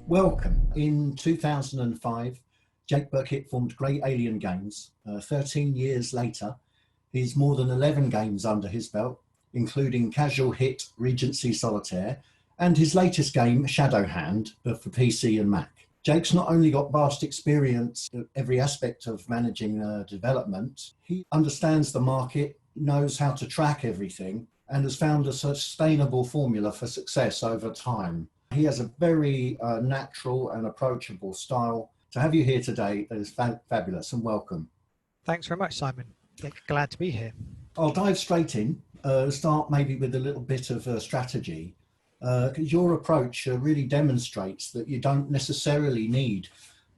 Welcome. In 2005, Jake Birkett formed Great Alien Games. 13 years later, he's more than 11 games under his belt, including casual hit Regency Solitaire and his latest game, Shadow Hand, for PC and Mac. Jake's not only got vast experience at every aspect of managing development, he understands the market, knows how to track everything, and has found a sustainable formula for success over time. He has a very natural and approachable style. To have you here today is fabulous, and welcome. Thanks very much, Simon. Glad to be here. I'll dive straight in, start maybe with a little bit of strategy. Your approach really demonstrates that you don't necessarily need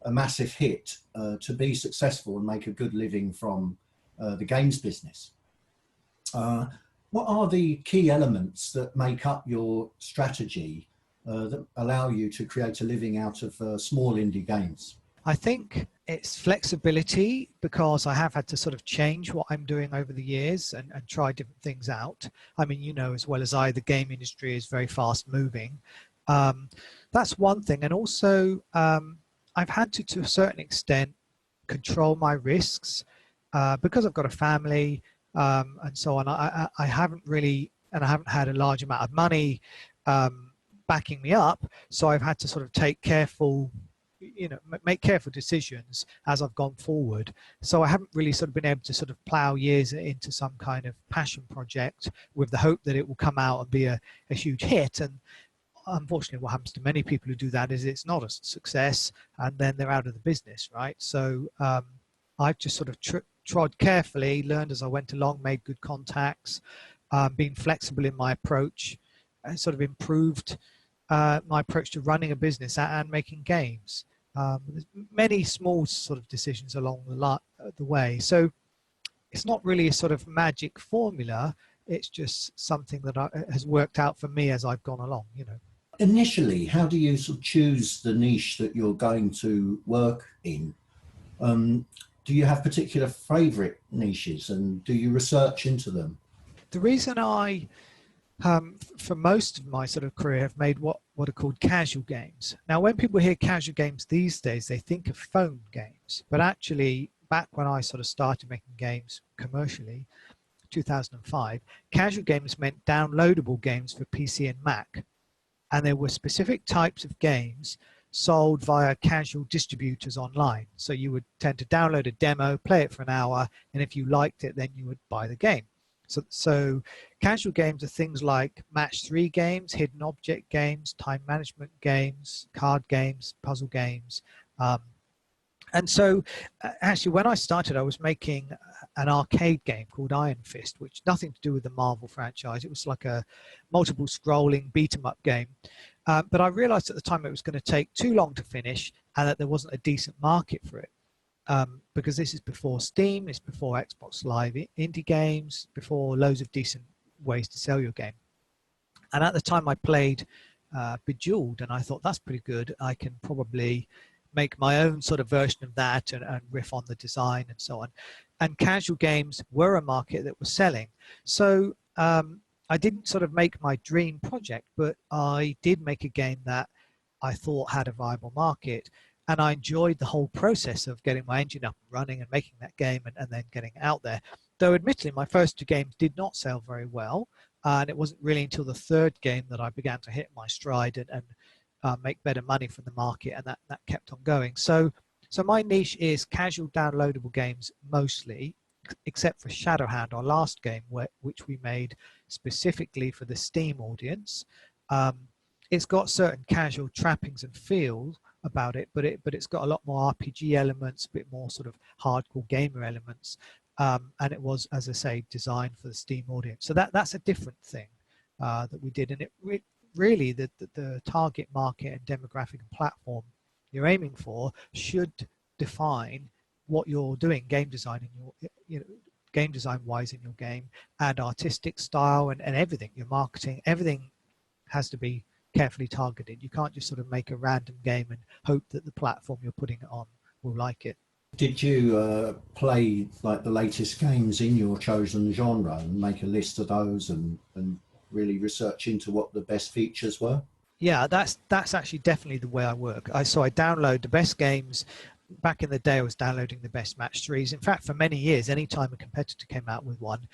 a massive hit to be successful and make a good living from the games business. What are the key elements that make up your strategy that allow you to create a living out of small indie games? I think it's flexibility, because I have had to sort of change what I'm doing over the years and try different things out. I mean, you know as well as I, the game industry is very fast moving. That's one thing. And also, I've had to a certain extent, control my risks because I've got a family and so on. I haven't really, and I haven't had a large amount of money backing me up. So I've had to sort of take careful, make careful decisions as I've gone forward. So I haven't really sort of been able to sort of plow years into some kind of passion project with the hope that it will come out and be a huge hit. And unfortunately, what happens to many people who do that is it's not a success and then they're out of the business, right? So I've just sort of trod carefully, learned as I went along, made good contacts, been flexible in my approach, and sort of improved my approach to running a business and making games. There's many small sort of decisions along the way. So it's not really a sort of magic formula. It's just something that has worked out for me as I've gone along, Initially, how do you sort of choose the niche that you're going to work in? Do you have particular favorite niches, and do you research into them? The reason I for most of my sort of career, have made what are called casual games. Now, when people hear casual games these days, they think of phone games. But actually, back when I sort of started making games commercially, 2005, casual games meant downloadable games for PC and Mac. And there were specific types of games sold via casual distributors online. So you would tend to download a demo, play it for an hour, and if you liked it, then you would buy the game. So casual games are things like match 3 games, hidden object games, time management games, card games, puzzle games. And so actually when I started, I was making an arcade game called Iron Fist, which nothing to do with the Marvel franchise. It was like a multiple scrolling beat 'em up game. But I realized at the time it was going to take too long to finish and that there wasn't a decent market for it. Because this is before Steam, it's before Xbox Live indie games, before loads of decent ways to sell your game. And at the time I played Bejeweled, and I thought that's pretty good. I can probably make my own sort of version of that and riff on the design and so on. And casual games were a market that was selling. So I didn't sort of make my dream project, but I did make a game that I thought had a viable market. And I enjoyed the whole process of getting my engine up and running and making that game and then getting it out there. Though admittedly, my first 2 games did not sell very well. And it wasn't really until the 3rd game that I began to hit my stride and make better money from the market. And that kept on going. So my niche is casual downloadable games mostly, except for Shadow Hand, our last game, which we made specifically for the Steam audience. It's got certain casual trappings and feel about it, but it's got a lot more RPG elements, a bit more sort of hardcore gamer elements, and it was, as I say, designed for the Steam audience. So that's a different thing that we did, and it really the target market and demographic and platform you're aiming for should define what you're doing game design in your game design wise in your game, and artistic style and everything, your marketing, everything has to be carefully targeted. You can't just sort of make a random game and hope that the platform you're putting it on will like it. Did you play like the latest games in your chosen genre and make a list of those and really research into what the best features were? Yeah, that's actually definitely the way I work. So I download the best games. Back in the day, I was downloading the best match threes. In fact, for many years, anytime a competitor came out with one,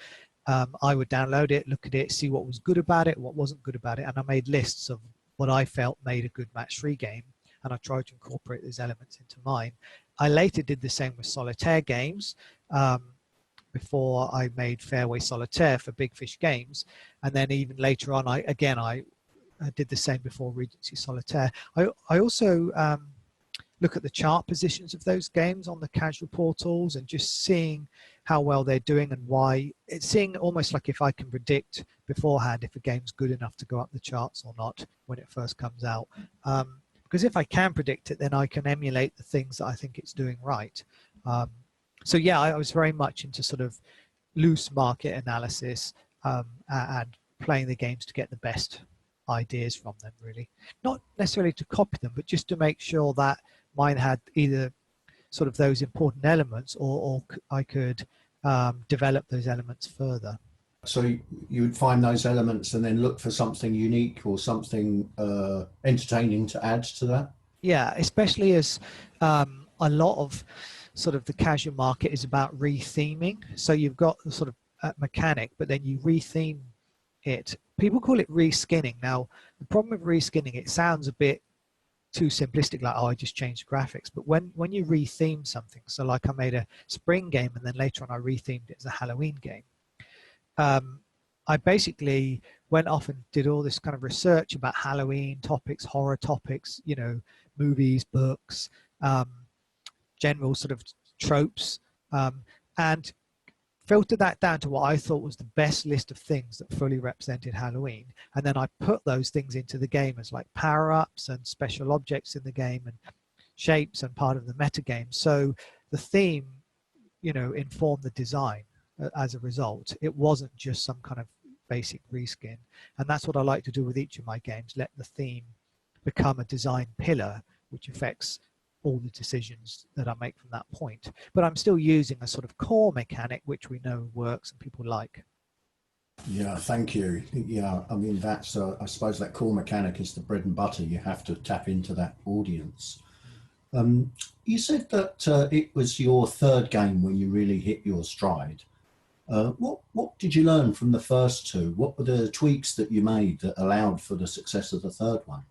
I would download it, look at it, see what was good about it, what wasn't good about it, and I made lists of what I felt made a good match three game, and I tried to incorporate those elements into mine. I later did the same with solitaire games. Before I made Fairway Solitaire for Big Fish Games, and then even later on, I did the same before Regency Solitaire. I also look at the chart positions of those games on the casual portals and just seeing how well they're doing and why. It's seeing almost like if I can predict beforehand if a game's good enough to go up the charts or not when it first comes out. Because if I can predict it, then I can emulate the things that I think it's doing right. So yeah, I was very much into sort of loose market analysis and playing the games to get the best ideas from them, really. Not necessarily to copy them, but just to make sure that mine had either sort of those important elements or I could develop those elements further. So you would find those elements and then look for something unique or something entertaining to add to that? Yeah, especially as a lot of sort of the casual market is about retheming. So you've got the sort of mechanic, but then you retheme it. People call it reskinning. Now, the problem with reskinning, it sounds a bit too simplistic, like, oh, I just changed graphics. But when you retheme something, so like I made a spring game and then later on I rethemed it as a Halloween game. I basically went off and did all this kind of research about Halloween topics, horror topics, you know, movies, books, general sort of tropes, and filtered that down to what I thought was the best list of things that fully represented Halloween. And then I put those things into the game as like power-ups and special objects in the game and shapes and part of the meta game. So the theme, you know, informed the design as a result. It wasn't just some kind of basic reskin. And that's what I like to do with each of my games. Let the theme become a design pillar, which affects all the decisions that I make from that point. But I'm still using a sort of core mechanic, which we know works and people like. Yeah, thank you. Yeah, I mean, that's, I suppose that core mechanic is the bread and butter. You have to tap into that audience. You said that it was your third game when you really hit your stride. What did you learn from the first two? What were the tweaks that you made that allowed for the success of the third one?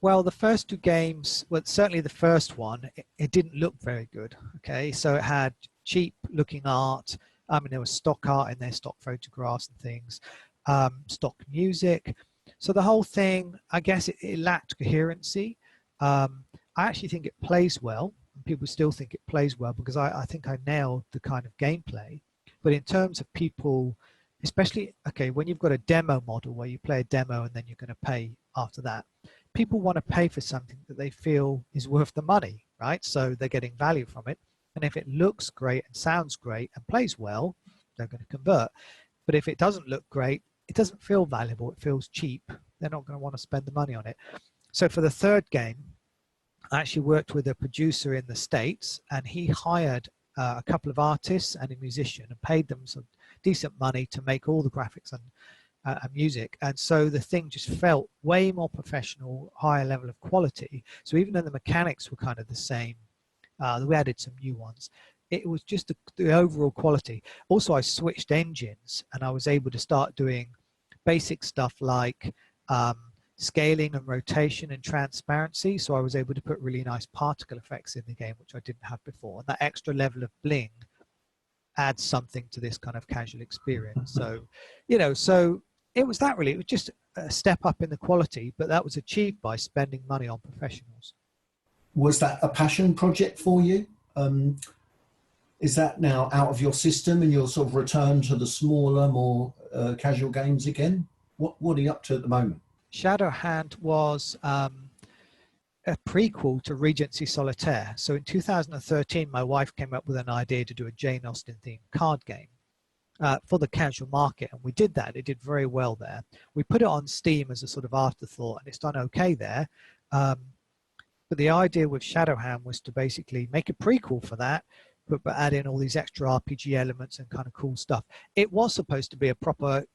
Well, the first two games, well, certainly the first one, it didn't look very good. Okay, so it had cheap looking art. I mean, there was stock art in there, stock photographs and things, stock music. So the whole thing, I guess it lacked coherency. I actually think it plays well, and people still think it plays well because I think I nailed the kind of gameplay. But in terms of people, especially, okay, when you've got a demo model where you play a demo and then you're going to pay after that, people want to pay for something that they feel is worth the money, right? So they're getting value from it. And if it looks great and sounds great and plays well, they're going to convert. But if it doesn't look great, it doesn't feel valuable, it feels cheap, they're not going to want to spend the money on it. So for the third game, I actually worked with a producer in the States, and he hired a couple of artists and a musician and paid them some decent money to make all the graphics and music. And so the thing just felt way more professional, higher level of quality. So even though the mechanics were kind of the same, we added some new ones. It was just the overall quality. Also, I switched engines and I was able to start doing basic stuff like scaling and rotation and transparency. So I was able to put really nice particle effects in the game, which I didn't have before. And that extra level of bling adds something to this kind of casual experience. So, you know, so it was that really. It was just a step up in the quality, but that was achieved by spending money on professionals. Was that a passion project for you? Is that now out of your system and you'll sort of return to the smaller, more casual games again? What are you up to at the moment? Shadow Hand was a prequel to Regency Solitaire. So in 2013, my wife came up with an idea to do a Jane Austen themed card game for the casual market, and we did that. It did very well there. We put it on Steam as a sort of afterthought, and it's done okay there. But the idea with Shadow Hand was to basically make a prequel for that, but add in all these extra RPG elements and kind of cool stuff. It was supposed to be a proper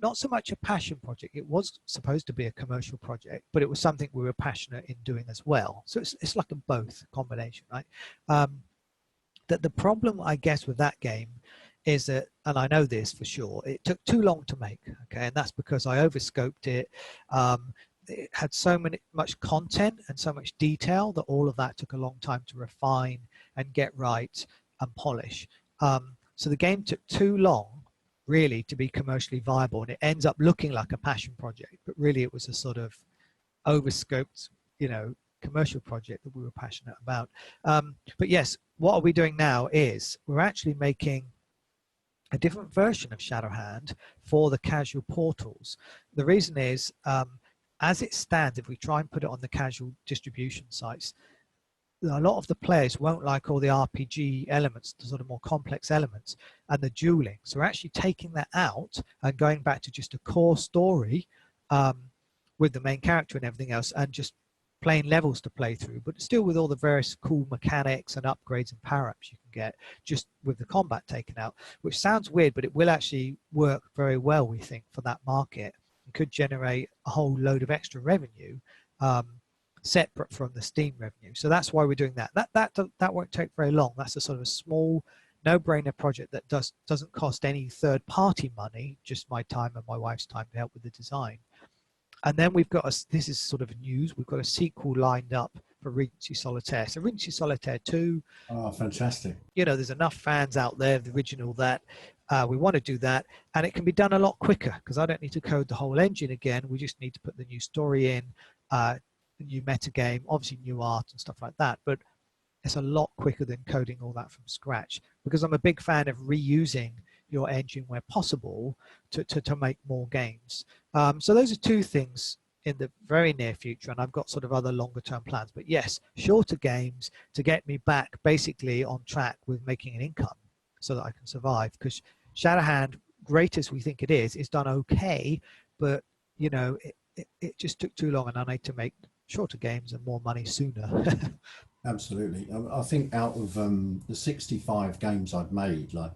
not so much a passion project. It was supposed to be a commercial project, but it was something we were passionate in doing as well. So it's like a both combination, right? That the problem, I guess, with that game is that, and I know this for sure, it took too long to make, okay? And that's because I overscoped it. It had much content and so much detail that all of that took a long time to refine and get right and polish. So the game took too long, really, to be commercially viable, and it ends up looking like a passion project, but really it was a sort of overscoped, commercial project that we were passionate about. But yes, what are we doing now is we're actually making a different version of Shadowhand for the casual portals. The reason is, as it stands, if we try and put it on the casual distribution sites, a lot of the players won't like all the RPG elements, the sort of more complex elements, and the dueling. So we're actually taking that out and going back to just a core story with the main character and everything else, and just plain levels to play through, but still with all the various cool mechanics and upgrades and power-ups you can get, just with the combat taken out, which sounds weird, but it will actually work very well, we think, for that market, and could generate a whole load of extra revenue separate from the Steam revenue. So that's why we're doing that. That won't take very long. That's a sort of a small, no-brainer project that doesn't cost any third-party money, just my time and my wife's time to help with the design. And then we've got this is sort of news, we've got a sequel lined up for Regency Solitaire. So Regency Solitaire 2. Oh, fantastic. There's enough fans out there, the original, that we want to do that. And it can be done a lot quicker because I don't need to code the whole engine again. We just need to put the new story in, the new metagame, obviously new art and stuff like that. But it's a lot quicker than coding all that from scratch, because I'm a big fan of reusing your engine where possible to make more games. So those are two things in the very near future, and I've got sort of other longer term plans. But yes, shorter games to get me back basically on track with making an income so that I can survive, because Shadowhand, great as we think it is done okay, but it just took too long, and I need to make shorter games and more money sooner. Absolutely. I think out of the 65 games I've made, like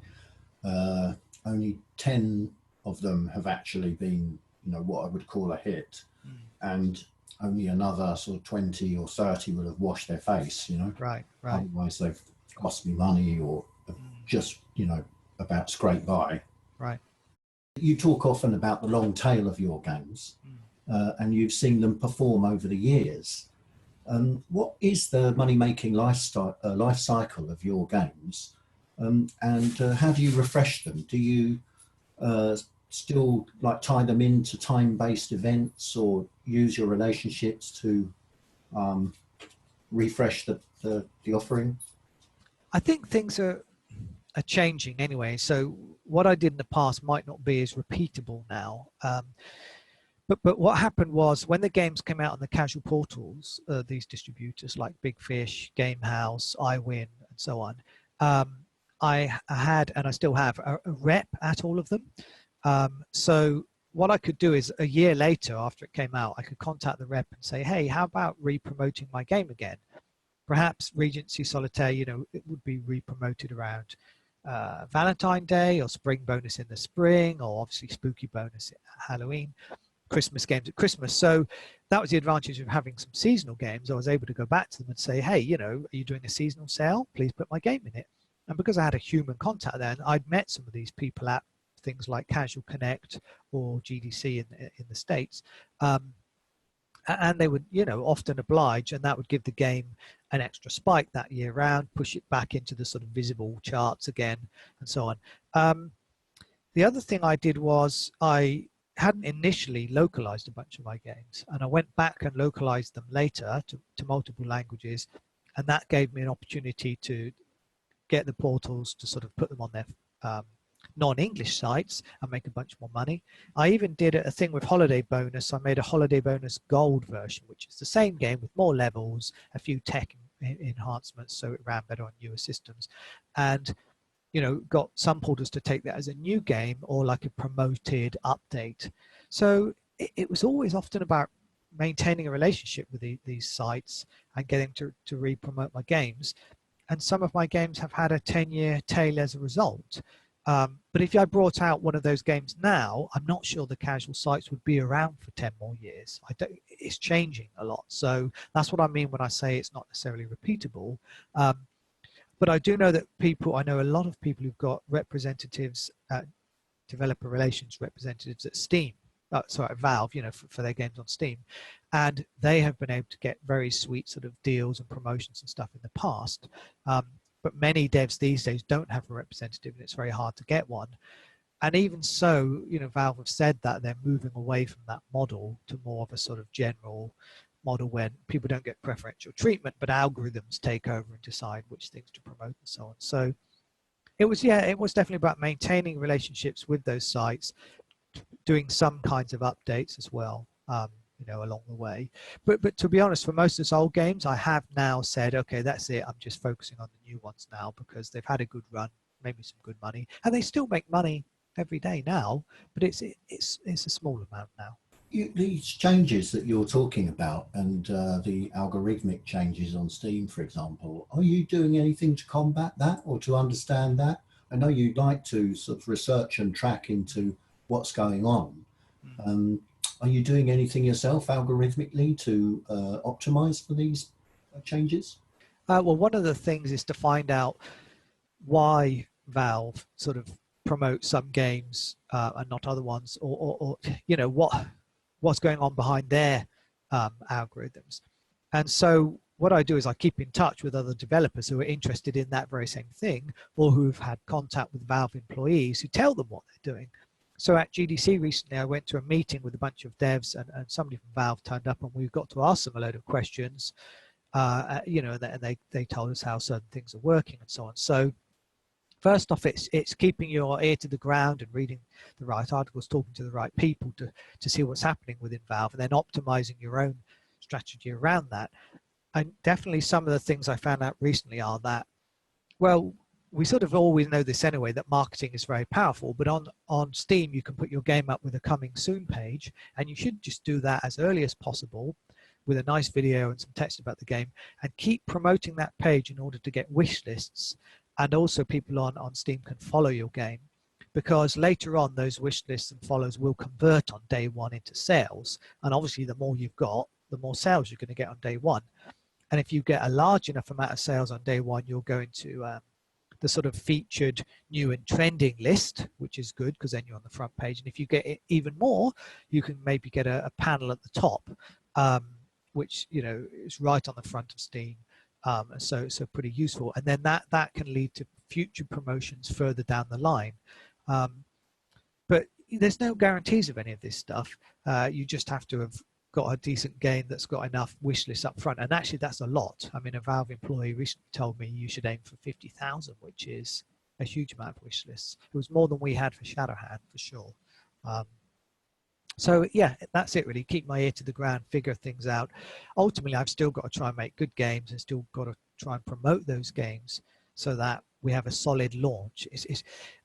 only 10 of them have actually been, what I would call a hit, and only another sort of 20 or 30 will have washed their face, Right. Otherwise they've cost me money or just, about scrape by. Right. You talk often about the long tail of your games, and you've seen them perform over the years. What is the money-making life cycle of your games, and how do you refresh them? Do you still tie them into time-based events, or use your relationships to refresh the offering? I think things are changing anyway. So what I did in the past might not be as repeatable now. But what happened was, when the games came out on the casual portals, these distributors like Big Fish, Gamehouse, iWin, and so on, I had, and I still have, a rep at all of them. So what I could do is, a year later after it came out, I could contact the rep and say, hey, how about re-promoting my game again? Perhaps Regency Solitaire, it would be re-promoted around Valentine's Day, or spring bonus in the spring, or obviously spooky bonus at Halloween, Christmas games at Christmas. So that was the advantage of having some seasonal games. I was able to go back to them and say, hey, are you doing a seasonal sale? Please put my game in it. And because I had a human contact then, I'd met some of these people at things like Casual Connect or GDC in the States. And they would, often oblige, and that would give the game an extra spike that year round, push it back into the sort of visible charts again, and so on. The other thing I did was, I hadn't initially localized a bunch of my games, and I went back and localized them later to multiple languages, and that gave me an opportunity to get the portals to sort of put them on their non-English sites and make a bunch more money. I even did a thing with Holiday Bonus. I made a Holiday Bonus Gold version, which is the same game with more levels, a few tech enhancements so it ran better on newer systems, and got some portals to take that as a new game or like a promoted update. So it was always often about maintaining a relationship with these sites and getting to re-promote my games. And some of my games have had a 10-year tail as a result. But if I brought out one of those games now, I'm not sure the casual sites would be around for 10 more years. It's changing a lot. So that's what I mean when I say it's not necessarily repeatable. But I do know that I know a lot of people who've got representatives, developer relations representatives at Steam, at Valve, for their games on Steam. And they have been able to get very sweet sort of deals and promotions and stuff in the past. But many devs these days don't have a representative, and it's very hard to get one. And even so, Valve have said that they're moving away from that model to more of a sort of general model where people don't get preferential treatment, but algorithms take over and decide which things to promote and so on. So it was definitely about maintaining relationships with those sites, doing some kinds of updates as well, along the way. But to be honest, for most of those old games, I have now said, okay, that's it. I'm just focusing on the new ones now because they've had a good run, maybe some good money, and they still make money every day now, but it's a small amount now. These changes that you're talking about and the algorithmic changes on Steam, for example, are you doing anything to combat that or to understand that? I know you'd like to sort of research and track into what's going on. Are you doing anything yourself algorithmically to optimize for these changes? Well, one of the things is to find out why Valve sort of promote some games and not other ones, or what's going on behind their algorithms. And so what I do is I keep in touch with other developers who are interested in that very same thing, or who've had contact with Valve employees who tell them what they're doing. So at GDC recently, I went to a meeting with a bunch of devs, and somebody from Valve turned up, and we got to ask them a load of questions, and they told us how certain things are working and so on. So first off, it's keeping your ear to the ground and reading the right articles, talking to the right people to see what's happening within Valve, and then optimizing your own strategy around that. And definitely some of the things I found out recently are that, well, we sort of always know this anyway, that marketing is very powerful, but on Steam, you can put your game up with a coming soon page, and you should just do that as early as possible with a nice video and some text about the game, and keep promoting that page in order to get wish lists. And also people on Steam can follow your game, because later on those wish lists and follows will convert on day one into sales. And obviously the more you've got, the more sales you're going to get on day one. And if you get a large enough amount of sales on day one, you'll go into the sort of featured new and trending list, which is good because then you're on the front page. And if you get it even more, you can maybe get a panel at the top, which is right on the front of Steam. So pretty useful, and then that can lead to future promotions further down the line. But there's no guarantees of any of this stuff. You just have to have got a decent game that's got enough wish lists up front, and actually that's a lot. I mean, a Valve employee recently told me you should aim for 50,000, which is a huge amount of wish lists. It was more than we had for Shadowhand for sure. So yeah, that's it really. Keep my ear to the ground, figure things out. Ultimately, I've still got to try and make good games and still got to try and promote those games so that we have a solid launch.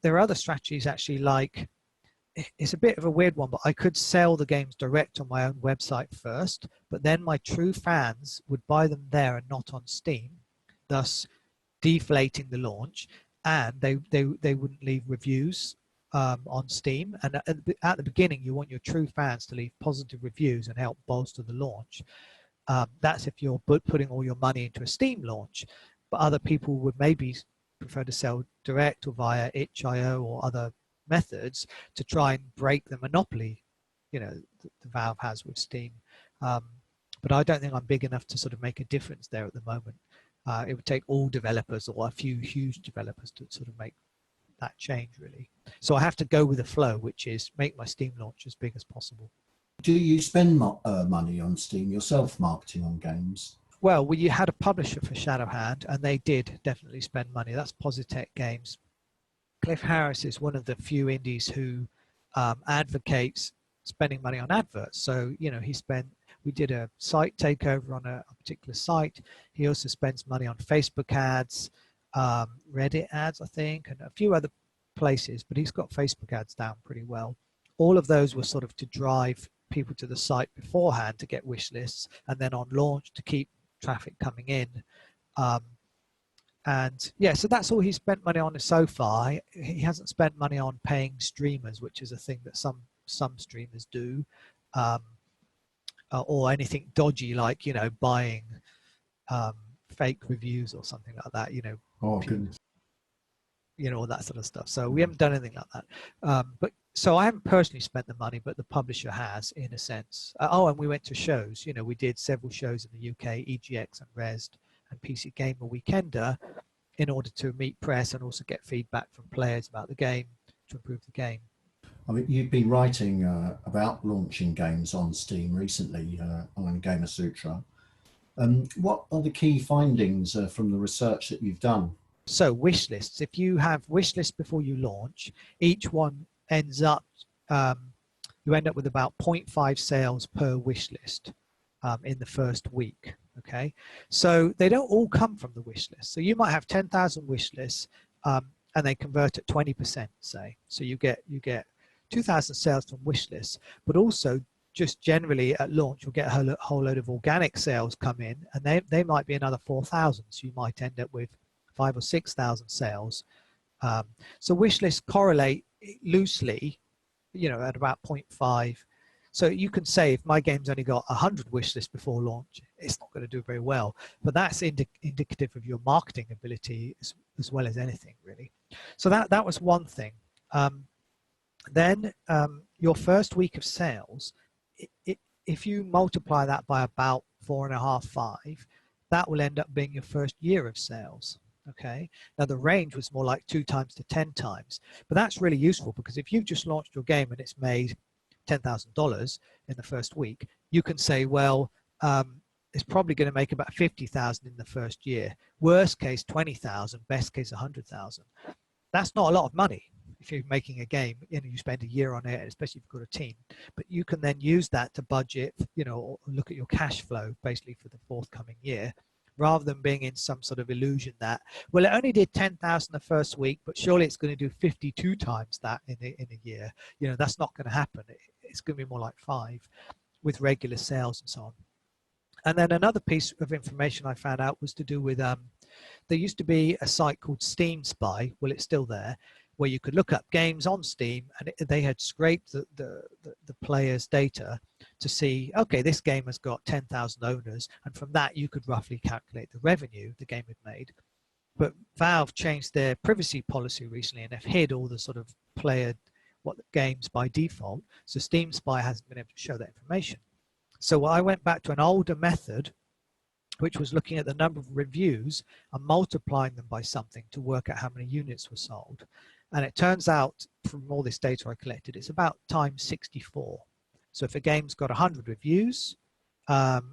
There are other strategies actually, like, it's a bit of a weird one, but I could sell the games direct on my own website first, but then my true fans would buy them there and not on Steam, thus deflating the launch, and they wouldn't leave reviews on Steam. And at the beginning, you want your true fans to leave positive reviews and help bolster the launch. That's if you're putting all your money into a Steam launch, but other people would maybe prefer to sell direct or via itch.io or other methods to try and break the monopoly the Valve has with Steam. But I don't think I'm big enough to sort of make a difference there at the moment. It would take all developers or a few huge developers to sort of make that change really. So I have to go with the flow, which is make my Steam launch as big as possible. Do you spend money on Steam yourself, marketing on games? Well, you had a publisher for Shadowhand, and they did definitely spend money. That's Positech Games. Cliff Harris is one of the few indies who advocates spending money on adverts. So, we did a site takeover on a particular site. He also spends money on Facebook ads, Reddit ads, I think, and a few other places, but he's got Facebook ads down pretty well. All of those were sort of to drive people to the site beforehand to get wish lists, and then on launch to keep traffic coming in. And yeah, so that's all he's spent money on so far. He hasn't spent money on paying streamers, which is a thing that some streamers do, or anything dodgy like, you know, buying fake reviews or something like that, you know. Oh, goodness. You know, all that sort of stuff. So we haven't done anything like that. But so I haven't personally spent the money, but the publisher has, in a sense. Oh, and we went to shows. You know, we did several shows in the UK, EGX and Resd and PC Gamer Weekender, in order to meet press and also get feedback from players about the game to improve the game. I mean, you've been writing about launching games on Steam recently on Gamer Sutra. What are the key findings from the research that you've done? So wish lists, if you have wish lists before you launch, each one ends up, you end up with about 0.5 sales per wish list in the first week. Okay, so they don't all come from the wish list. So you might have 10,000 wish lists and they convert at 20%, say. So you get 2,000 sales from wish lists, but also just generally at launch, you'll get a whole load of organic sales come in, and they might be another 4,000. So you might end up with 5,000 or 6,000 sales. So wish lists correlate loosely, you know, at about 0.5. So you can say if my game's only got 100 wish lists before launch, it's not going to do very well. But that's indicative of your marketing ability as well as anything, really. So that was one thing. Then your first week of sales, if you multiply that by about 4.5, 5, that will end up being your first year of sales. Okay, now the range was more like 2 times to 10 times, but that's really useful because if you've just launched your game and it's made $10,000 in the first week, you can say, well, it's probably going to make about 50,000 in the first year. Worst case 20,000, best case 100,000. That's not a lot of money if you're making a game. You know, you spend a year on it, especially if you've got a team. But you can then use that to budget, you know, or look at your cash flow basically for the forthcoming year, rather than being in some sort of illusion that, well, it only did 10,000 the first week, but surely it's going to do 52 times that in a year. You know, that's not going to happen. It's going to be more like 5 with regular sales and so on. And then another piece of information I found out was to do with, there used to be a site called Steam Spy, well, it's still there, where you could look up games on Steam, and they had scraped the players' data to see, okay, this game has got 10,000 owners, and from that you could roughly calculate the revenue the game had made. But Valve changed their privacy policy recently, and they've hid all the sort of player games by default, so Steam Spy hasn't been able to show that information. So I went back to an older method, which was looking at the number of reviews and multiplying them by something to work out how many units were sold. And it turns out, from all this data I collected, it's about times 64. So if a game's got 100 reviews,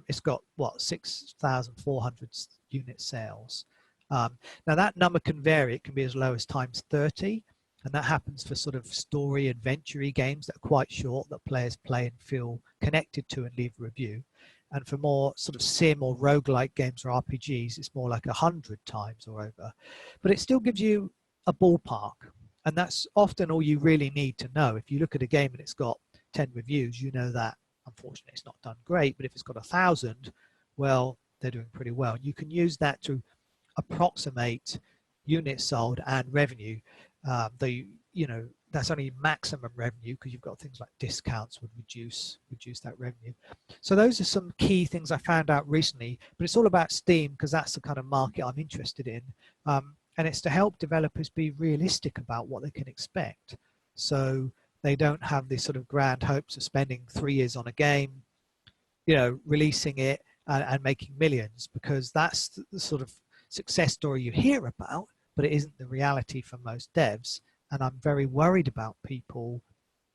it's got, what, 6,400 unit sales. Now that number can vary. It can be as low as times 30. And that happens for sort of story adventure-y games that are quite short, that players play and feel connected to and leave a review. And for more sort of sim or roguelike games or RPGs, it's more like 100 times or over. But it still gives you a ballpark. And that's often all you really need to know. If you look at a game and it's got 10 reviews, you know that, unfortunately, it's not done great. But if it's got 1,000, well, they're doing pretty well. You can use that to approximate units sold and revenue. Though, you know, that's only maximum revenue, because you've got things like discounts would reduce that revenue. So those are some key things I found out recently, but it's all about Steam because that's the kind of market I'm interested in. And it's to help developers be realistic about what they can expect. So they don't have these sort of grand hopes of spending 3 years on a game, you know, releasing it and making millions, because that's the sort of success story you hear about, but it isn't the reality for most devs. And I'm very worried about people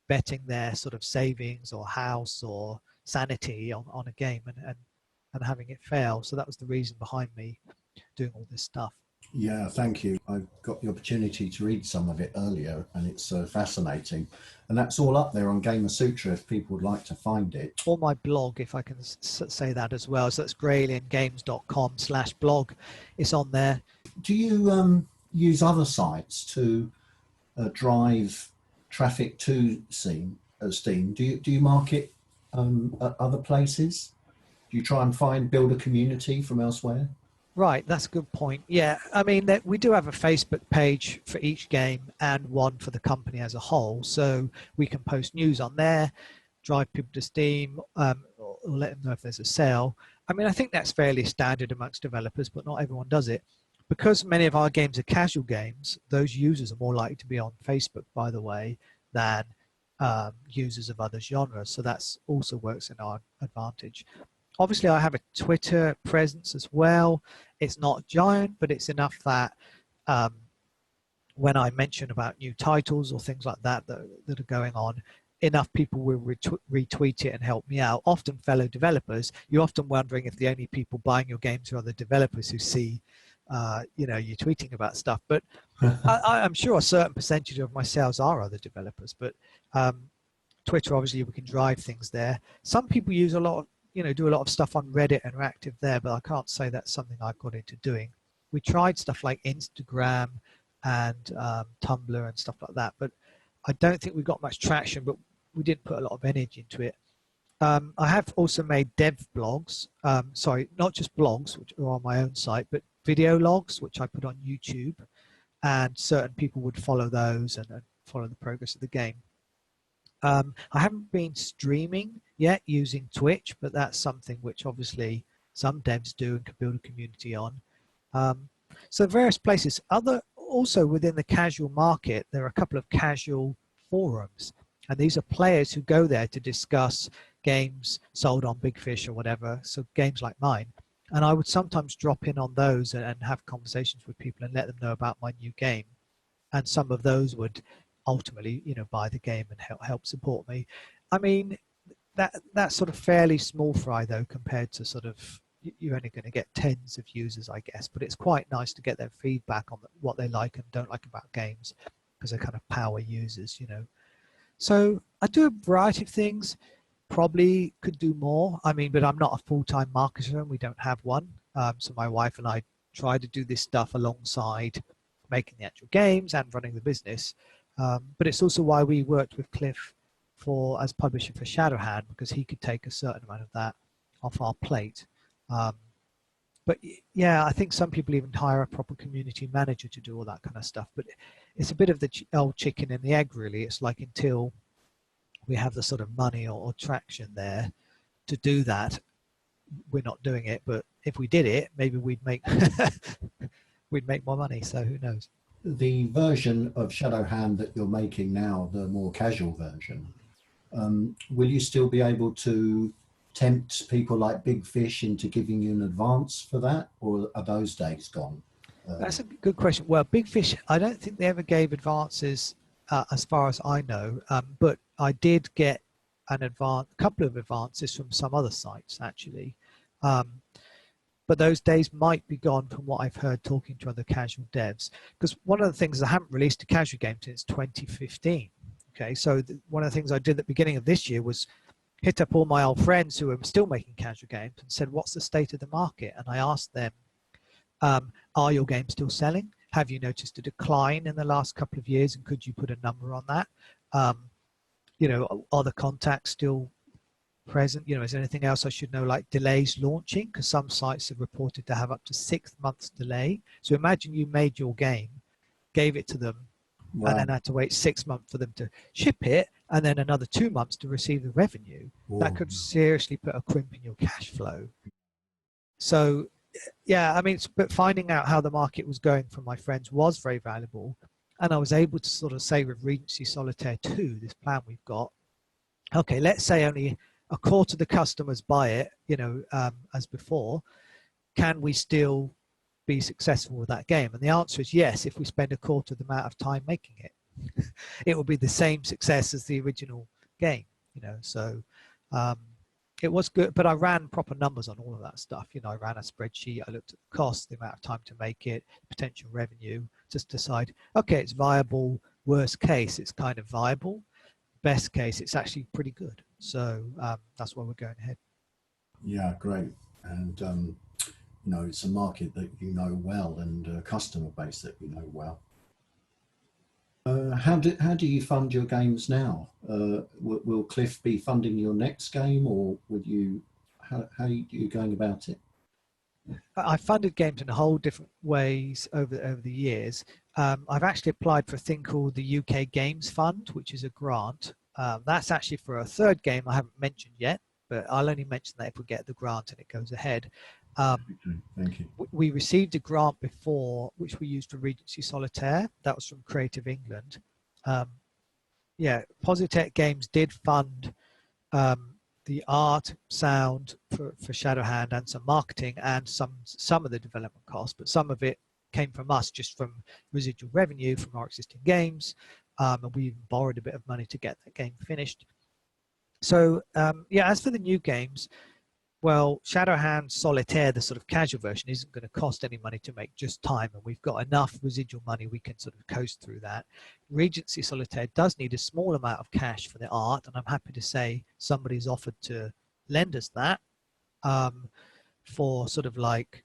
betting their sort of savings or house or sanity on a game and having it fail. So that was the reason behind me doing all this stuff. Yeah, thank you. I got the opportunity to read some of it earlier, and it's fascinating. And that's all up there on Gamer Sutra if people would like to find it. Or my blog, if I can say that as well. So that's grayaliengames.com/blog. It's on there. Do you use other sites to drive traffic to Steam? Do you market at other places? Do you try and build a community from elsewhere? Right, that's a good point. Yeah, I mean, we do have a Facebook page for each game and one for the company as a whole. So we can post news on there, drive people to Steam, or let them know if there's a sale. I mean, I think that's fairly standard amongst developers, but not everyone does it. Because many of our games are casual games, those users are more likely to be on Facebook, by the way, than users of other genres. So that's also works in our advantage. Obviously, I have a Twitter presence as well. It's not giant, but it's enough that um, when I mention about new titles or things like that that are going on, enough people will retweet it and help me out. Often fellow developers. You're often wondering if the only people buying your games are other developers who see, you know, you tweeting about stuff. But I'm sure a certain percentage of my sales are other developers. But Twitter, obviously, we can drive things there. Some people use a lot of, you know, do a lot of stuff on Reddit and are active there, but I can't say that's something I've got into doing. We tried stuff like Instagram and Tumblr and stuff like that, but I don't think we got much traction, but we didn't put a lot of energy into it. I have also made dev blogs, sorry, not just blogs, which are on my own site, but video logs, which I put on YouTube, and certain people would follow those and follow the progress of the game. I haven't been streaming yet using Twitch, but that's something which obviously some devs do and can build a community on. So various places. Also within the casual market, there are a couple of casual forums, and these are players who go there to discuss games sold on Big Fish or whatever, so games like mine. And I would sometimes drop in on those and have conversations with people and let them know about my new game. And some of those would ultimately, you know, buy the game and help support me. I mean, that's sort of fairly small fry though, compared to sort of, you're only going to get tens of users, I guess, but it's quite nice to get their feedback on what they like and don't like about games, because they're kind of power users, you know. So I do a variety of things. Probably could do more. I mean, but I'm not a full-time marketer and we don't have one. So my wife and I try to do this stuff alongside making the actual games and running the business. But it's also why we worked with Cliff as publisher for Shadowhand, because he could take a certain amount of that off our plate. But yeah, I think some people even hire a proper community manager to do all that kind of stuff. But it's a bit of the old chicken and the egg, really. It's like until we have the sort of money or traction there to do that, we're not doing it. But if we did it, maybe we'd make we'd make more money. So who knows? The version of Shadowhand that you're making now, the more casual version, will you still be able to tempt people like Big Fish into giving you an advance for that, or are those days gone? That's a good question. Well, Big Fish, I don't think they ever gave advances as far as I know, but I did get a couple of advances from some other sites actually. But those days might be gone from what I've heard talking to other casual devs, because one of the things is I haven't released a casual game since 2015. Okay, so one of the things I did at the beginning of this year was hit up all my old friends who are still making casual games and said, what's the state of the market? And I asked them, are your games still selling? Have you noticed a decline in the last couple of years, and could you put a number on that? You know, are the contacts still present? You know, is there anything else I should know, like delays launching? Because some sites have reported to have up to 6 months delay. So imagine you made your game, gave it to them, wow, and then had to wait 6 months for them to ship it, and then another 2 months to receive the revenue. Whoa. That could seriously put a crimp in your cash flow. So yeah, I mean, but finding out how the market was going from my friends was very valuable. And I was able to sort of say with Regency Solitaire 2, this plan we've got, okay, let's say only a quarter of the customers buy it, you know, as before, can we still be successful with that game? And the answer is yes, if we spend a quarter of the amount of time making it. It will be the same success as the original game, you know, so it was good, but I ran proper numbers on all of that stuff. You know, I ran a spreadsheet, I looked at the cost, the amount of time to make it, potential revenue, just decide, okay, it's viable. Worst case, it's kind of viable. Best case, it's actually pretty good. So that's why we're going ahead. Yeah, great. And, you know, it's a market that you know well and a customer base that you know well. How do you fund your games now? Will Cliff be funding your next game, or would you? How are you going about it? I funded games in a whole different ways over the years. I've actually applied for a thing called the UK Games Fund, which is a grant. That's actually for a third game I haven't mentioned yet, but I'll only mention that if we get the grant and it goes ahead. Thank you. We received a grant before, which we used for Regency Solitaire. That was from Creative England. Yeah, Positech Games did fund the art, sound for Shadowhand and some marketing and some of the development costs, but some of it came from us, just from residual revenue from our existing games, and we even borrowed a bit of money to get that game finished. So yeah, as for the new games, well, Shadowhand Solitaire, the sort of casual version, isn't going to cost any money to make, just time, and we've got enough residual money we can sort of coast through that. Regency Solitaire does need a small amount of cash for the art, and I'm happy to say somebody's offered to lend us that for sort of like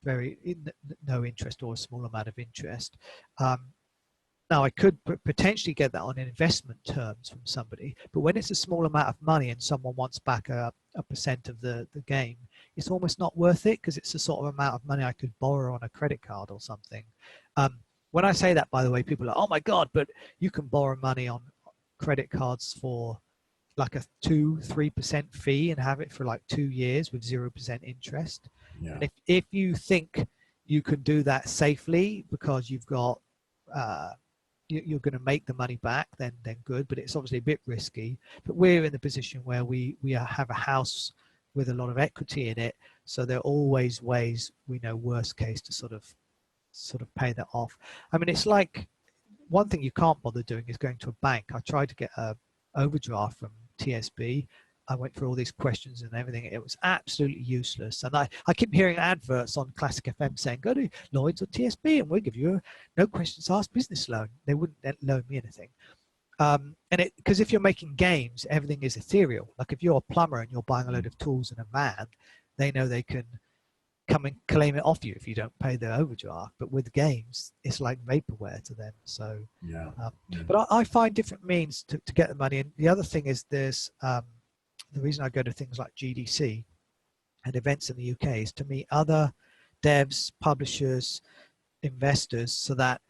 no interest or a small amount of interest. Now, I could potentially get that on investment terms from somebody, but when it's a small amount of money and someone wants back a percent of the game, it's almost not worth it, because it's the sort of amount of money I could borrow on a credit card or something. When I say that, by the way, people are like, oh my God, but you can borrow money on credit cards for like a 2-3% fee and have it for like 2 years with 0% interest. Yeah. And if you think you can do that safely because you've got you're going to make the money back, then good, but it's obviously a bit risky. But we're in the position where we have a house with a lot of equity in it, so there are always ways, we know, worst case, to sort of pay that off. I mean, it's like, one thing you can't bother doing is going to a bank. I tried to get a overdraft from TSB. I went through all these questions and everything. It was absolutely useless. And I keep hearing adverts on Classic FM saying, go to Lloyd's or TSB and we'll give you a no questions asked business loan. They wouldn't loan me anything. Because if you're making games, everything is ethereal. Like if you're a plumber and you're buying a load of tools in a van, they know they can come and claim it off you if you don't pay their overdraft. But with games, it's like vaporware to them. So, yeah. But I find different means to get the money. And the other thing is there's, the reason I go to things like GDC and events in the UK is to meet other devs, publishers, investors, so that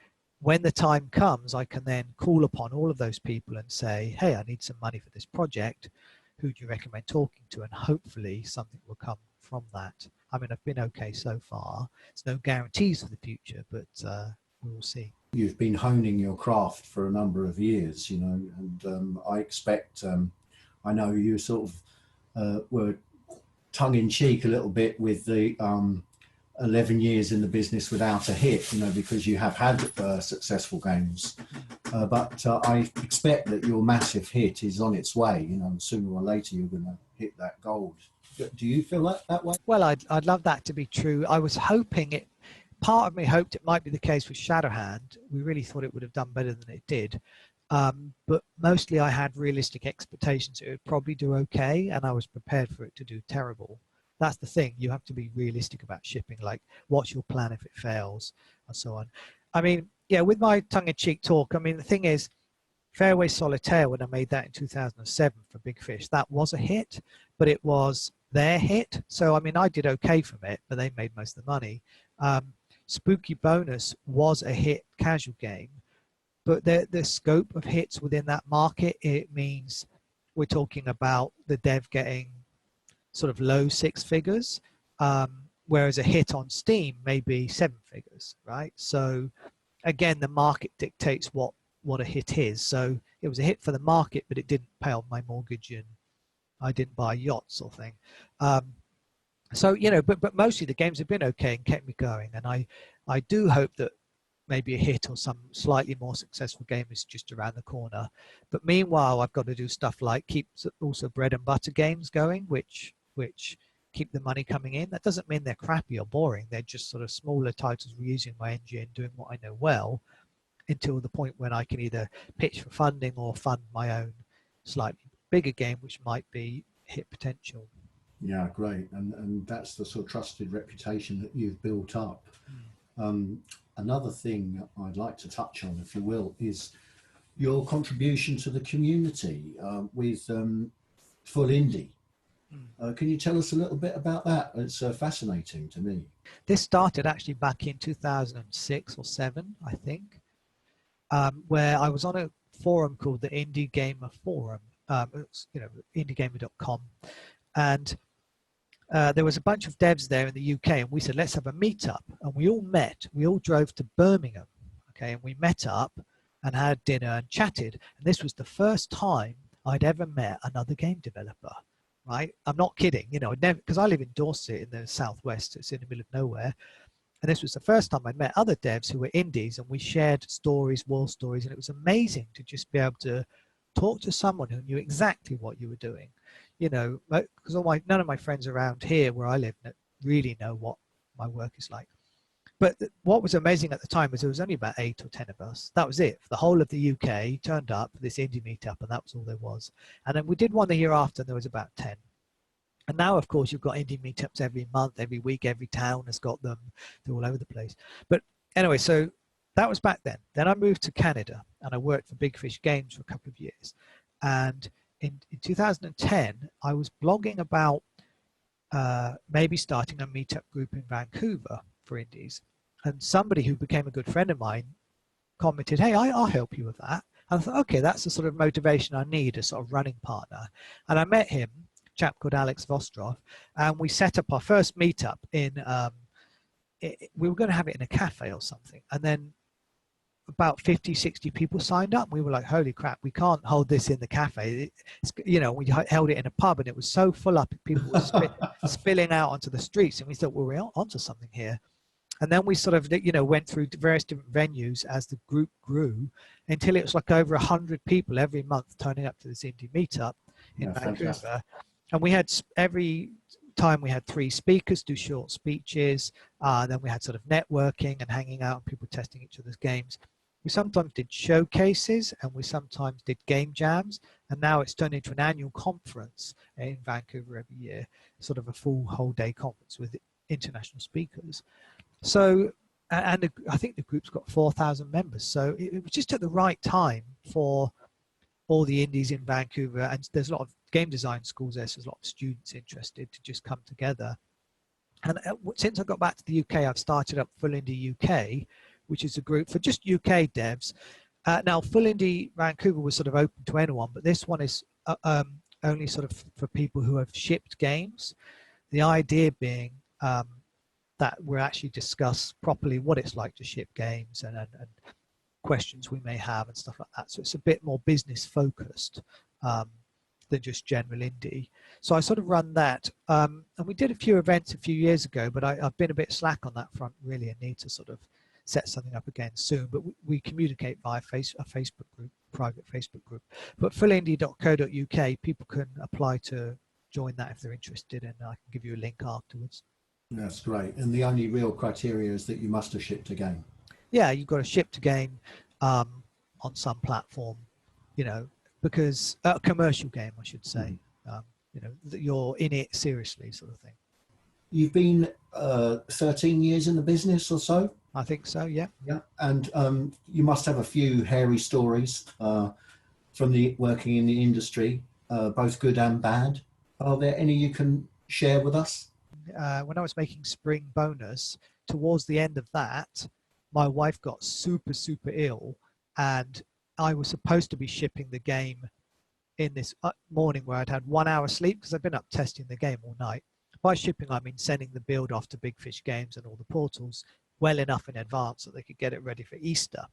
when the time comes, I can then call upon all of those people and say, hey, I need some money for this project. Who do you recommend talking to? And hopefully something will come from that. I mean, I've been okay so far. There's no guarantees for the future, but we will see. You've been honing your craft for a number of years, you know, and I expect, I know you sort of were tongue-in-cheek a little bit with the 11 years in the business without a hit, you know, because you have had successful games. But I expect that your massive hit is on its way, you know, sooner or later you're going to hit that gold. Do you feel that way? Well, I'd love that to be true. I was hoping it, part of me hoped it might be the case with Shadowhand. We really thought it would have done better than it did. But mostly I had realistic expectations. It would probably do okay, and I was prepared for it to do terrible. That's the thing. You have to be realistic about shipping, like what's your plan if it fails and so on. I mean, yeah, with my tongue-in-cheek talk, I mean, the thing is, Fairway Solitaire, when I made that in 2007 for Big Fish, that was a hit, but it was their hit. So, I mean, I did okay from it, but they made most of the money. Spooky Bonus was a hit casual game, but the scope of hits within that market, it means we're talking about the dev getting sort of low 6 figures, whereas a hit on Steam may be 7 figures, right? So again, the market dictates what a hit is. So it was a hit for the market, but it didn't pay off my mortgage and I didn't buy yachts or thing. So, you know, but mostly the games have been okay and kept me going. And I do hope that maybe a hit or some slightly more successful game is just around the corner. But meanwhile, I've got to do stuff like keep also bread and butter games going, which keep the money coming in. That doesn't mean they're crappy or boring. They're just sort of smaller titles reusing my engine, doing what I know well, until the point when I can either pitch for funding or fund my own slightly bigger game, which might be hit potential. Yeah, great. And that's the sort of trusted reputation that you've built up. Another thing I'd like to touch on, if you will, is your contribution to the community with Full Indie. Can you tell us a little bit about that? It's fascinating to me. This started actually back in 2006 or 7, I think, where I was on a forum called the Indie Gamer Forum, it's, indiegamer.com, and there was a bunch of devs there in the UK, and we said, let's have a meetup. And we all met. We all drove to Birmingham, okay, and we met up and had dinner and chatted. And this was the first time I'd ever met another game developer, right? I'm not kidding, because I live in Dorset in the southwest. It's in the middle of nowhere. And this was the first time I'd met other devs who were indies, and we shared stories, war stories, and it was amazing to just be able to talk to someone who knew exactly what you were doing. Because none of my friends around here where I live really know what my work is like. But what was amazing at the time was there was only about 8 or 10 of us. That was it. The whole of the UK turned up for this indie meetup, and that was all there was. And then we did one the year after, and there was about 10. And now, of course, you've got indie meetups every month, every week, every town has got them. They're all over the place. But anyway, so that was back then. Then I moved to Canada, and I worked for Big Fish Games for a couple of years. And in 2010, I was blogging about maybe starting a meetup group in Vancouver for indies. And somebody who became a good friend of mine commented, hey, I'll help you with that. And I thought, okay, that's the sort of motivation I need, a sort of running partner. And I met him, a chap called Alex Vostrov, and we set up our first meetup in, we were going to have it in a cafe or something. And then about 50, 60 people signed up. We were like, holy crap, we can't hold this in the cafe. We held it in a pub, and it was so full up, people were spilling out onto the streets. And we thought, well, we're onto something here. And then we sort of, went through various different venues as the group grew until it was like over 100 people every month turning up to this indie meetup in Vancouver. Fantastic. And we had, every time we had 3 speakers do short speeches. Then we had sort of networking and hanging out and people testing each other's games. We sometimes did showcases, and we sometimes did game jams. And now it's turned into an annual conference in Vancouver every year, sort of a full whole day conference with international speakers. So, and I think the group's got 4,000 members. So it was just at the right time for all the indies in Vancouver. And there's a lot of game design schools there, so there's a lot of students interested to just come together. And since I got back to the UK, I've started up Full Indie UK, which is a group for just UK devs. Now, Full Indie Vancouver was sort of open to anyone, but this one is only sort of for people who have shipped games. The idea being that we'll actually discuss properly what it's like to ship games and questions we may have and stuff like that. So it's a bit more business focused than just general indie. So I sort of run that. And we did a few events a few years ago, but I've been a bit slack on that front really, and need to sort of set something up again soon. But we communicate via a Facebook group, private Facebook group. But fullindie.co.uk, people can apply to join that if they're interested, and I can give you a link afterwards. That's great. And the only real criteria is that you must have shipped a game. Yeah, you've got to ship a game on some platform, because a commercial game, I should say, that you're in it seriously, sort of thing. You've been 13 years in the business or so? I think so, yeah. Yeah, and you must have a few hairy stories from the working in the industry, both good and bad. Are there any you can share with us? When I was making Spring Bonus, towards the end of that, my wife got super, super ill, and I was supposed to be shipping the game in this morning where I'd had 1 hour sleep because I've been up testing the game all night. By shipping, I mean sending the build off to Big Fish Games and all the portals well enough in advance so they could get it ready for Easter,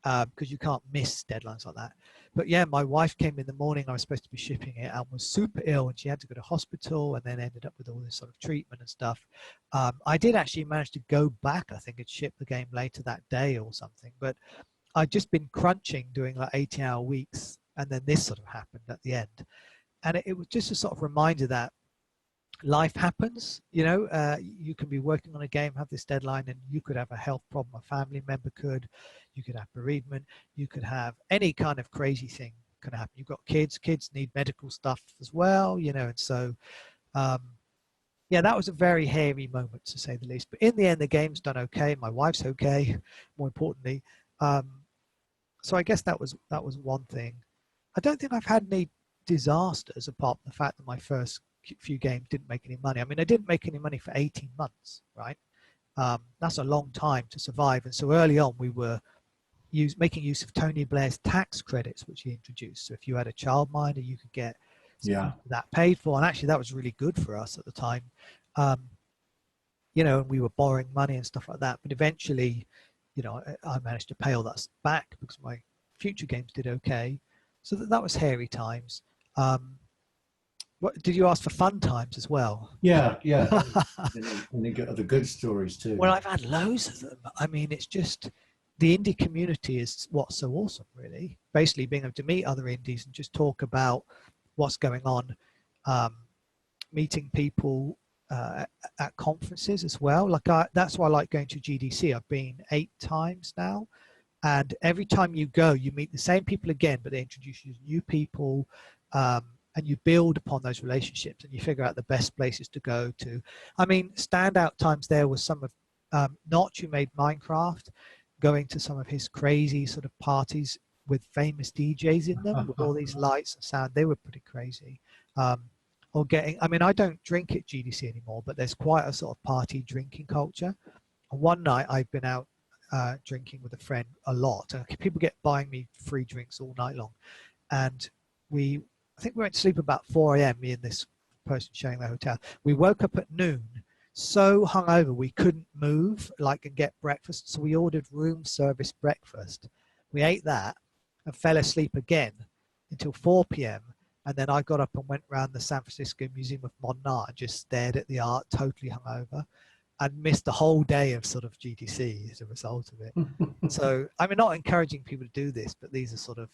because you can't miss deadlines like that. But yeah, my wife came in the morning, I was supposed to be shipping it, and was super ill, and she had to go to hospital, and then ended up with all this sort of treatment and stuff. I did actually manage to go back, I think, and ship the game later that day or something, but I'd just been crunching, doing like 80-hour weeks, and then this sort of happened at the end. And it was just a sort of reminder that life happens. You can be working on a game, have this deadline, and you could have a health problem, a family member could, you could have bereavement, you could have any kind of crazy thing can happen. You've got kids need medical stuff as well, and so yeah, that was a very hairy moment, to say the least. But in the end, the game's done okay, my wife's okay, more importantly. So I guess that was one thing. I don't think I've had any disasters apart from the fact that my first few games didn't make any money. I mean, they didn't make any money for 18 months, right? That's a long time to survive. And so early on, we were making use of Tony Blair's tax credits, which he introduced. So if you had a childminder, you could get that paid for. And actually, that was really good for us at the time. You know, and we were borrowing money and stuff like that. But eventually, you know, I managed to pay all that back because my future games did okay. So that was hairy times. What did you ask for? Fun times as well? Yeah. And the good stories too. Well, I've had loads of them. I mean, it's just the indie community is what's so awesome, really. Basically, being able to meet other indies and just talk about what's going on, meeting people at conferences as well. Like that's why I like going to GDC. I've been 8 times now, and every time you go, you meet the same people again, but they introduce you to new people. And you build upon those relationships and you figure out the best places to go to. I mean, standout times there was some of Notch, who made Minecraft, going to some of his crazy sort of parties with famous DJs in them with all these lights and sound. They were pretty crazy. Or getting, I mean, I don't drink at GDC anymore, but there's quite a sort of party drinking culture. And one night I've been out drinking with a friend a lot. People get buying me free drinks all night long. And I think we went to sleep about 4 a.m., me and this person sharing the hotel. We woke up at noon, so hungover we couldn't move and get breakfast. So we ordered room service breakfast. We ate that and fell asleep again until 4 p.m. And then I got up and went around the San Francisco Museum of Modern Art and just stared at the art, totally hungover, and missed the whole day of sort of GDC as a result of it. So I'm not encouraging people to do this, but these are sort of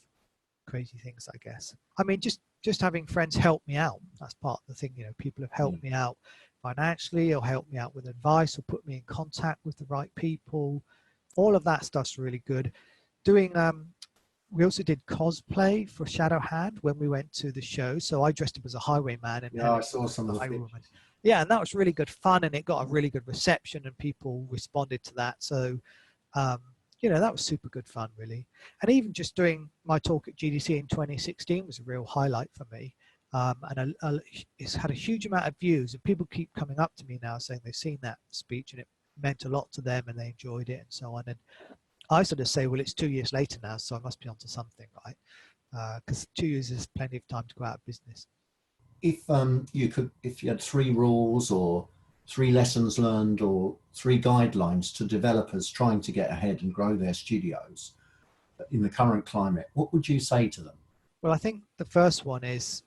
crazy things, I guess. I mean, just having friends help me out. That's part of the thing, you know, people have helped me out financially or helped me out with advice or put me in contact with the right people. All of that stuff's really good. Doing, we also did cosplay for Shadowhand when we went to the show. So I dressed up as a highwayman. And I saw some of the Yeah, and that was really good fun and it got a really good reception and people responded to that. So, you know, that was super good fun, really. And even just doing my talk at GDC in 2016 was a real highlight for me. And it's had a huge amount of views and people keep coming up to me now saying they've seen that speech and it meant a lot to them and they enjoyed it and so on. And I sort of say, well, it's 2 years later now, so I must be onto something, right? Because 2 years is plenty of time to go out of business. If you had 3 rules or 3 lessons learned or 3 guidelines to developers trying to get ahead and grow their studios in the current climate, what would you say to them? Well, I think the first one is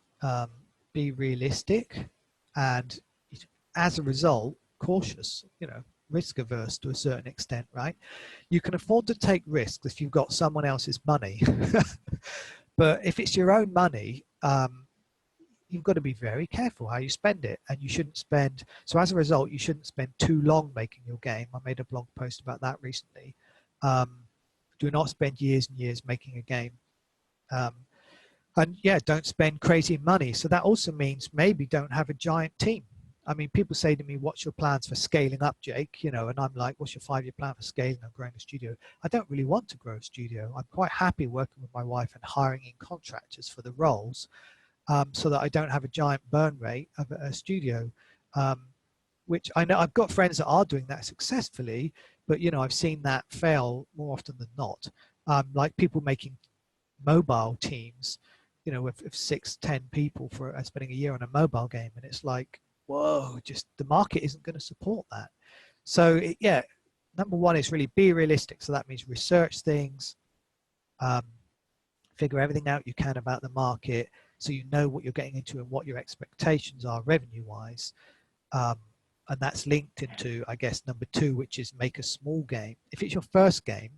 be realistic and as a result, cautious, you know, risk averse to a certain extent, right? You can afford to take risks if you've got someone else's money. But if it's your own money, you've got to be very careful how you spend it and you shouldn't spend. So as a result, you shouldn't spend too long making your game. I made a blog post about that recently. Do not spend years and years making a game. And yeah, don't spend crazy money. So that also means maybe don't have a giant team. I mean, people say to me, what's your plans for scaling up, Jake? You know, and I'm like, what's your 5-year plan for scaling and growing a studio? I don't really want to grow a studio. I'm quite happy working with my wife and hiring in contractors for the roles. So that I don't have a giant burn rate of a studio, which I know I've got friends that are doing that successfully, but you know, I've seen that fail more often than not. Like people making mobile teams, you know, with 6-10 people for spending a year on a mobile game. And it's like, whoa, just the market isn't going to support that. So yeah, number one is really be realistic. So that means research things, figure everything out you can about the market, so you know what you're getting into and what your expectations are revenue-wise. And that's linked into, I guess, number 2, which is make a small game. If it's your first game,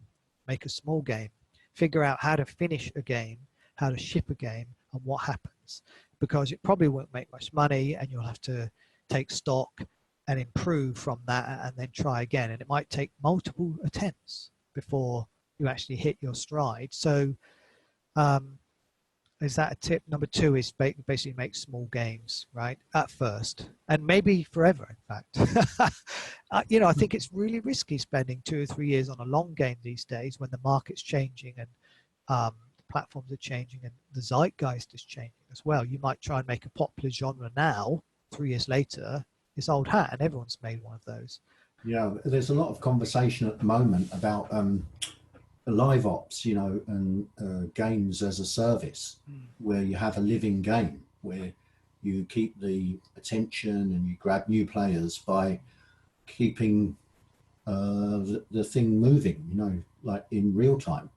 make a small game. Figure out how to finish a game, how to ship a game, and what happens. Because it probably won't make much money and you'll have to take stock and improve from that and then try again. And it might take multiple attempts before you actually hit your stride. So, is that a tip? Number 2 is basically make small games, right? At first, and maybe forever, in fact. You know, I think it's really risky spending 2 or 3 years on a long game these days when the market's changing and the platforms are changing and the zeitgeist is changing as well. You might try and make a popular genre now 3 years later, it's old hat, and everyone's made one of those. Yeah, there's a lot of conversation at the moment about LiveOps, you know, and games as a service, where you have a living game where you keep the attention and you grab new players by keeping the thing moving, you know, like in real time.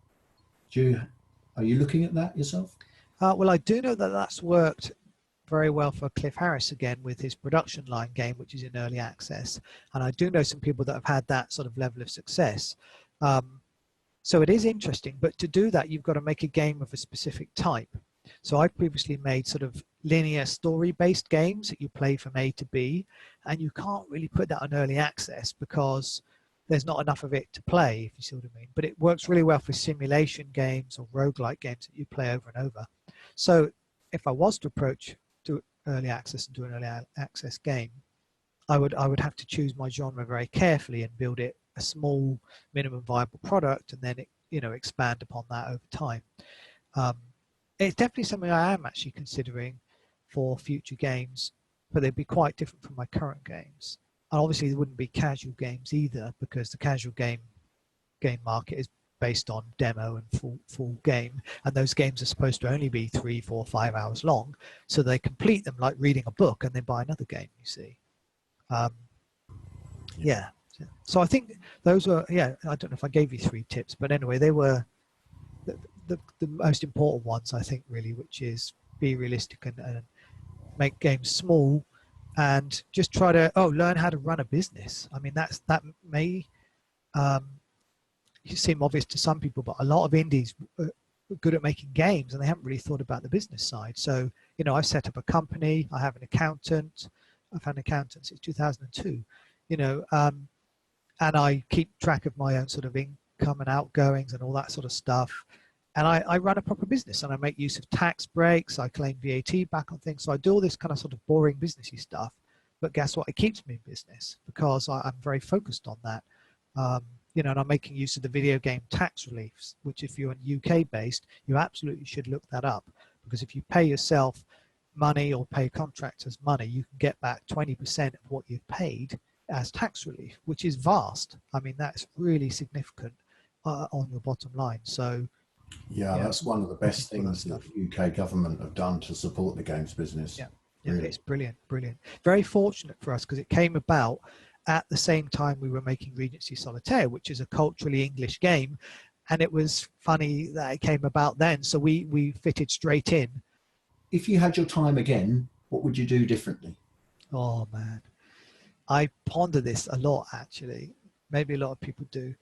Are you looking at that yourself? Well, I do know that that's worked very well for Cliff Harris again with his production line game, which is in early access. And I do know some people that have had that sort of level of success. So it is interesting, but to do that, you've got to make a game of a specific type. So I've previously made sort of linear story-based games that you play from A to B, and you can't really put that on early access because there's not enough of it to play, if you see what I mean. But it works really well for simulation games or roguelike games that you play over and over. So if I was to approach to early access and do an early access game, I would have to choose my genre very carefully and build it a small minimum viable product, and then expand upon that over time. It's definitely something I am actually considering for future games, but they'd be quite different from my current games. And obviously there wouldn't be casual games either, because the casual game market is based on demo and full game, and those games are supposed to only be 3, 4, 5 hours long, so they complete them like reading a book and then buy another game, you see. Yeah. So I think those were, I don't know if I gave you 3 tips, but anyway, they were the most important ones, I think, really, which is be realistic and make games small, and just try to learn how to run a business. I mean, that may seem obvious to some people, but a lot of indies are good at making games and they haven't really thought about the business side. So, I've set up a company, I have an accountant, I've had an accountant since 2002, and I keep track of my own sort of income and outgoings and all that sort of stuff. And I run a proper business, and I make use of tax breaks. I claim VAT back on things. So I do all this kind of sort of boring businessy stuff. But guess what? It keeps me in business because I'm very focused on that. And I'm making use of the video game tax reliefs, which if you're UK based, you absolutely should look that up. Because if you pay yourself money or pay contractors money, you can get back 20% of what you've paid as tax relief, which is vast. I mean, that's really significant on your bottom line. So yeah, that's one of the best things that the UK government have done to support the games business. Yeah, really. It's brilliant. Very fortunate for us because it came about at the same time we were making Regency Solitaire, which is a culturally English game, and it was funny that it came about then. So we fitted straight in. If you had your time again, what would you do differently? Oh man, I ponder this a lot actually. Maybe a lot of people do.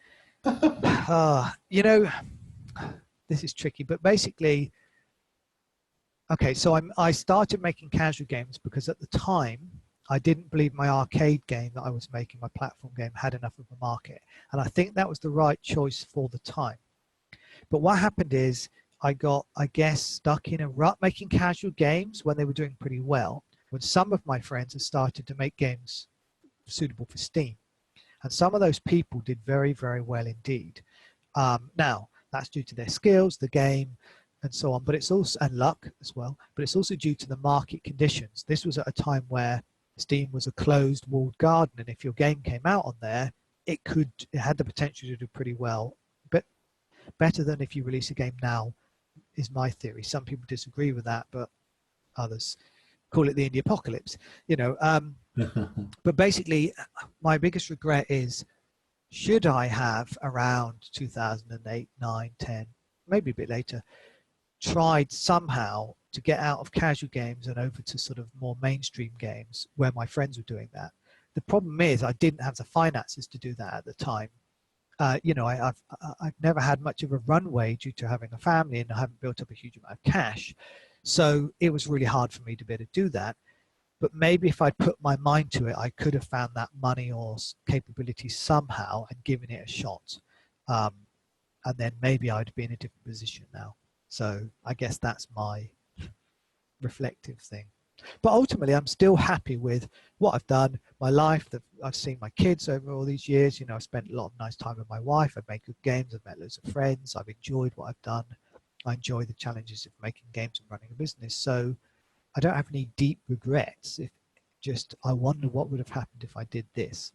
This is tricky, but basically, okay, so I started making casual games because at the time I didn't believe my arcade game that I was making, my platform game, had enough of a market, and I think that was the right choice for the time. But what happened is I got, I guess, stuck in a rut making casual games when they were doing pretty well, when some of my friends had started to make games suitable for Steam, and some of those people did very, very well indeed. Now that's due to their skills, the game, and so on, but it's also, and luck as well, but it's also due to the market conditions. This was at a time where Steam was a closed walled garden, and if your game came out on there, it had the potential to do pretty well, but better than if you release a game now, is my theory. Some people disagree with that, but others call it the indie apocalypse, but basically my biggest regret is, should I have around 2008, 9, 10, maybe a bit later, tried somehow to get out of casual games and over to sort of more mainstream games where my friends were doing that? The problem is I didn't have the finances to do that at the time. I've never had much of a runway due to having a family, and I haven't built up a huge amount of cash. So it was really hard for me to be able to do that. But maybe if I'd put my mind to it, I could have found that money or capability somehow and given it a shot. And then maybe I'd be in a different position now. So I guess that's my reflective thing. But ultimately, I'm still happy with what I've done, my life, that I've seen my kids over all these years. I've spent a lot of nice time with my wife. I've made good games. I've met loads of friends. I've enjoyed what I've done. I enjoy the challenges of making games and running a business. So I don't have any deep regrets. just, I wonder what would have happened if I did this.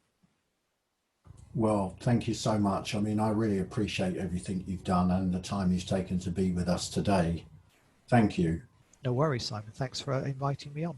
Well, thank you so much. I mean, I really appreciate everything you've done and the time you've taken to be with us today. Thank you. No worries, Simon. Thanks for inviting me on.